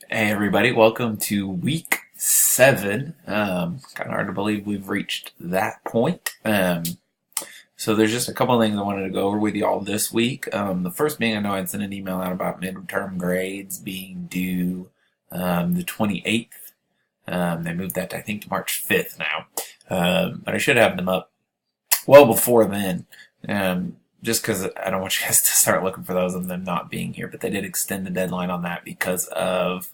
Hey everybody, welcome to week 7. Kind of hard to believe we've reached that point. So there's just a couple of things I wanted to go over with y'all this week. The first being, I know I'd sent an email out about midterm grades being due the 28th. They moved that, I think, to March 5th now. But I should have them up well before then. Just because I don't want you guys to start looking for those and them not being here. But they did extend the deadline on that because of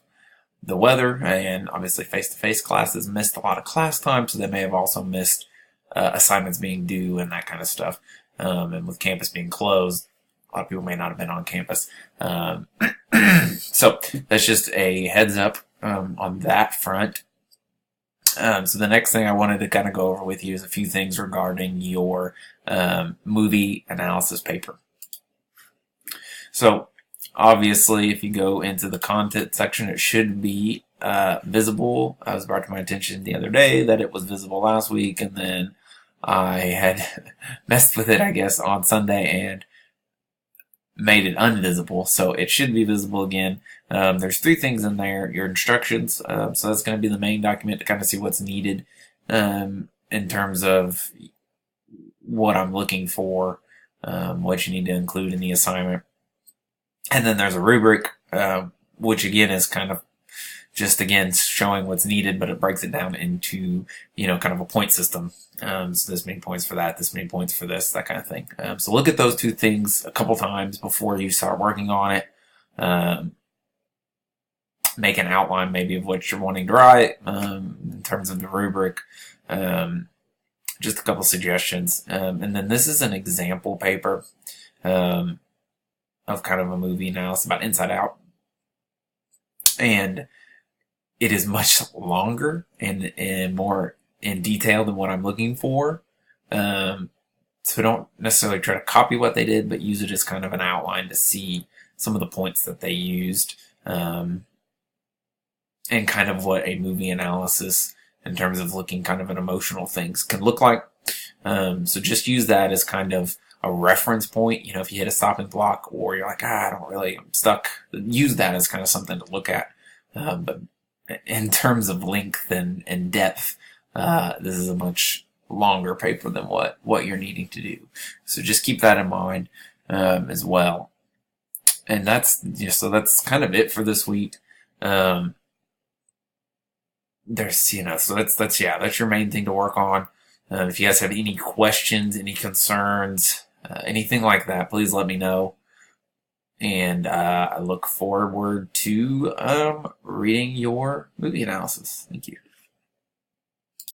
the weather, and obviously face-to-face classes missed a lot of class time, so they may have also missed assignments being due and that kind of stuff. And with campus being closed, a lot of people may not have been on campus. So that's just a heads up on that front. So the next thing I wanted to kind of go over with you is a few things regarding your movie analysis paper. So obviously, if you go into the content section, it should be visible. I was brought to my attention the other day that it was visible last week, and then I had messed with it, I guess, on Sunday and made it invisible. So it should be visible again. There's 3 things in there. Your instructions, so that's going to be the main document to kind of see what's needed in terms of what I'm looking for, what you need to include in the assignment. And then there's a rubric, which again is kind of just, again, showing what's needed, but it breaks it down into, kind of a point system. So this many points for that, this many points for this, that kind of thing. So look at those 2 things a couple times before you start working on it. Make an outline maybe of what you're wanting to write in terms of the rubric. Just a couple suggestions. And then this is an example paper. Of kind of a movie analysis about Inside Out. And it is much longer and more in detail than what I'm looking for. So don't necessarily try to copy what they did, but use it as kind of an outline to see some of the points that they used. And kind of what a movie analysis in terms of looking kind of at emotional things can look like. So just use that as kind of a reference point. If you hit a stopping block or you're like, I'm stuck, use that as kind of something to look at. But in terms of length and depth, this is a much longer paper than what you're needing to do. So just keep that in mind, as well. And that's, so that's kind of it for this week. So that's your main thing to work on. If you guys have any questions, any concerns, anything like that, please let me know. And I look forward to reading your movie analysis. Thank you.